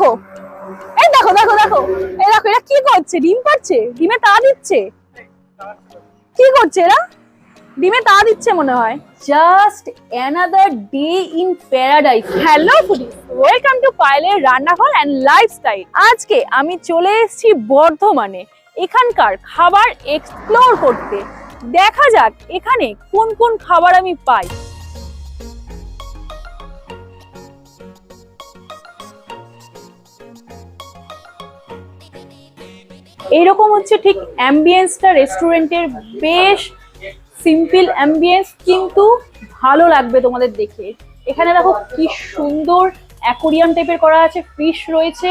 দেখো, এই দেখো দেখো দেখো, এই দেখো এরা কি করছে? ডিম পাড়ছে, ডিমে তা দিচ্ছে। কি করছে এরা? ডিমে তা দিচ্ছে মনে হয়। Just another day in paradise. Hello foodies, welcome to পায়েলের রান্নাঘর অ্যান্ড লাইফস্টাইল। আজকে আমি চলে এসেছি বর্ধমানে এখানকার খাবার এক্সপ্লোর করতে। দেখা যাক এখানে কোন কোন খাবার আমি পাই। এইরকম হচ্ছে ঠিক অ্যাম্বিয়েন্সটা রেস্টুরেন্টের। বেশ সিম্পল অ্যাম্বিয়েন্স, কিন্তু ভালো লাগবে তোমাদের দেখে। এখানে দেখো কি সুন্দর অ্যাকোরিয়াম টাইপের করা আছে, ফিশ রয়েছে।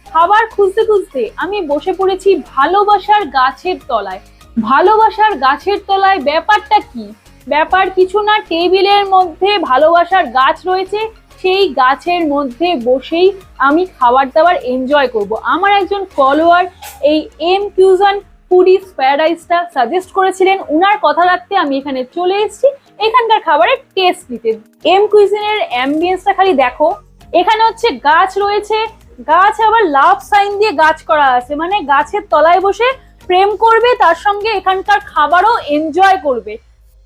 খাবার খুঁজতে খুঁজতে আমি বসে পড়েছি ভালোবাসার গাছের তলায়। ভালোবাসার গাছের তলায় ব্যাপারটা কি? ব্যাপার কিছু না, টেবিলের মধ্যে ভালোবাসার গাছ রয়েছে, সেই গাছের মধ্যে বসেই আমি খাবার দাবার এনজয় করব। আমার একজন ফলোয়ার এই এমকিউজিন ফুডিজ প্যারাডাইসটা সাজেস্ট করেছিলেন, উনার কথা রাখতে আমি এখানে চলে এসেছি এখানকার খাবারের টেস্ট নিতে। এমকিউজিনের অ্যাম্বিয়েন্সটা খালি দেখো। এখানে হচ্ছে গাছ রয়েছে, গাছ আবার লাভ সাইন দিয়ে গাছ করা আছে, মানে গাছের তলায় বসে প্রেম করবে, তার সঙ্গে এখানকার খাবারও এনজয় করবে।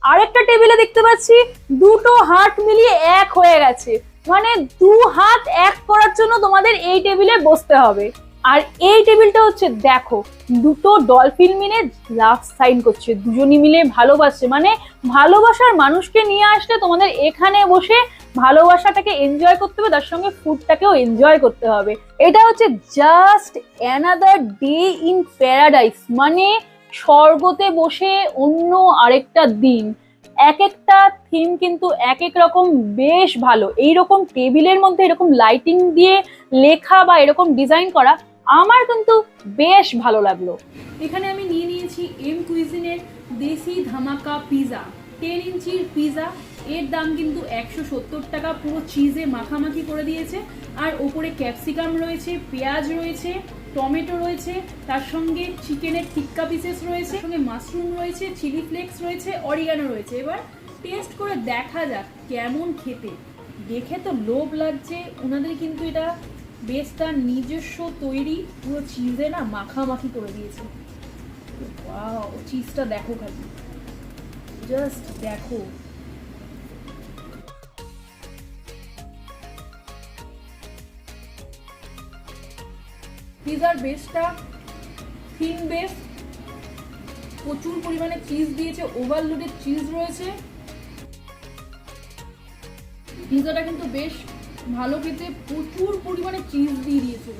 আরেকটা টেবিলে দেখতে পাচ্ছি দুটো হাত মিলিয়ে এক হয়ে গেছে, মানে দু হাত এক করার জন্য তোমাদের এই টেবিলে বসতে হবে। আর এই টেবিলটা হচ্ছে দেখো, দুটো ডলফিন মিলে লাভ সাইন করছে, দুজনই মিলে ভালোবাসছে। মানে ভালোবাসার মানুষকে নিয়ে আসলে তোমাদের এখানে বসে ভালোবাসাটাকে এনজয় করতে হবে, তার সঙ্গে ফুডটাকেও এনজয় করতে হবে। এটা হচ্ছে just another day in paradise, মানে স্বর্গতে বসে অন্য আরেকটা দিন। এক একটা থিম কিন্তু এক এক রকম, বেশ ভালো। এইরকম টেবিলের মধ্যে এরকম লাইটিং দিয়ে লেখা বা এরকম ডিজাইন করা আমার কিন্তু বেশ ভালো লাগলো। এখানে আমি নিয়ে নিয়েছি এমকুইজিনের দেশি ধামাকা পিজা, 10 ইঞ্চির পিজা। এর দাম কিন্তু 170 টাকা, পুরো চিজে মাখামাখি করে দিয়েছে। আর ওপরে ক্যাপসিকাম রয়েছে, পেঁয়াজ রয়েছে, টমেটো রয়েছে, তার সঙ্গে চিকেনের টিক্কা পিসেস রয়েছে, সঙ্গে মাশরুম রয়েছে, চিলি ফ্লেক্স রয়েছে, অরিগানো রয়েছে। এবার টেস্ট করে দেখা যাক কেমন খেতে। দেখে তো লোভ লাগছে। ওনাদের কিন্তু এটা বেশ তার নিজস্ব তৈরি, পুরো চিজে না মাখামাখি করে দিয়েছে। ওয়াও, চিজটা দেখো খালি, জাস্ট দেখো। পিজার বেসটা থিন বেস, প্রচুর পরিমাণে চিজ দিয়েছে, ওভারলোডেড চিজ রয়েছে। পিজাটা কিন্তু বেশ ভালো খেতে, প্রচুর পরিমাণে চিজ দিয়ে দিয়েছে।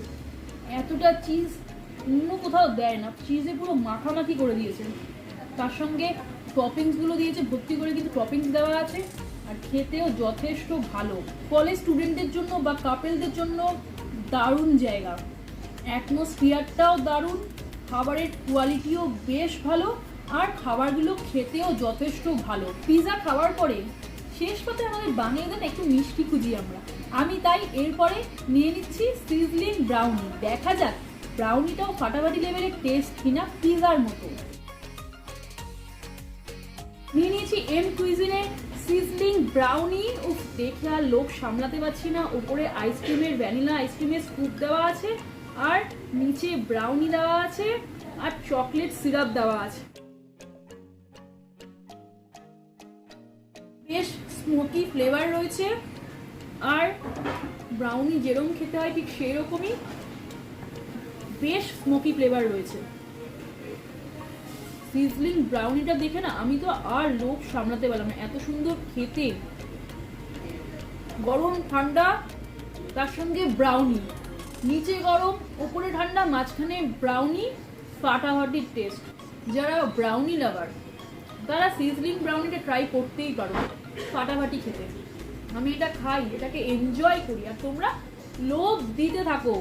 এতটা চিজ অন্য কোথাও দেয় না, চিজে পুরো মাখামাখি করে দিয়েছে। তার সঙ্গে টপিংস গুলো দিয়েছে ভর্তি করে, কিন্তু টপিংস দেওয়া আছে। আর খেতেও যথেষ্ট ভালো। কলেজ স্টুডেন্টদের জন্য বা কাপেলদের জন্য দারুণ জায়গা। অ্যাটমসফিয়ারটাও দারুণ, খাবারের কোয়ালিটিও বেশ ভালো, আর খাবারগুলো খেতেও যথেষ্ট ভালো। পিজা খাওয়ার পরে শেষ পাতে আমাদের বানিয়ে দেন একটু মিষ্টি খুঁজি আমরা। আমি তাই এরপরে নিয়ে নিচ্ছি সিজলিং ব্রাউনি। দেখা যাক ব্রাউনিটাও ফাটাফাটি লেভেলের টেস্ট কিনা পিজার মতো। নিয়ে নিয়েছি এমকুইজিনের সিজলিং ব্রাউনি। উফ, দেখে আর লোভ সামলাতে পারছি না। উপরে আইসক্রিমের, ভ্যানিলা আইসক্রিমের স্কুপ দেওয়া আছে, আর নিচে ব্রাউনি দেওয়া আছে, আর চকলেট সিরাপ দেওয়া আছে। বেশ স্মোকি ফ্লেভার রয়েছে, আর ব্রাউনি যেরকম খেতে হয় ঠিক সেই রকমই বেশ স্মোকি ফ্লেভার রয়েছে। সিজলিং ব্রাউনিটা দেখে না আমি তো আর লোভ সামলাতে পারলাম না, এত সুন্দর খেতে। গরম ঠান্ডা, তার সঙ্গে ব্রাউনি, নিচে গরম উপরে ঠান্ডা, মাঝখানে ব্রাউনি, ফাটাফাটি টেস্ট। যারা ব্রাউনি লাভার তারা সিজলিং ব্রাউনিটা ট্রাই করতেই পারো, ফাটাফাটি খেতে। আমি এটা খাই, এটাকে এনজয় করি, আর তোমরা লোভ দিতে থাকো।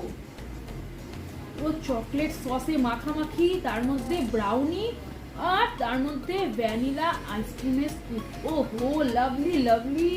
ও চকলেট সসে মাখামাখি, তার মধ্যে ব্রাউনি, আর তার মধ্যে ভ্যানিলা আইসক্রিমের স্কুপ। ও হো, লাভলি লাভলি।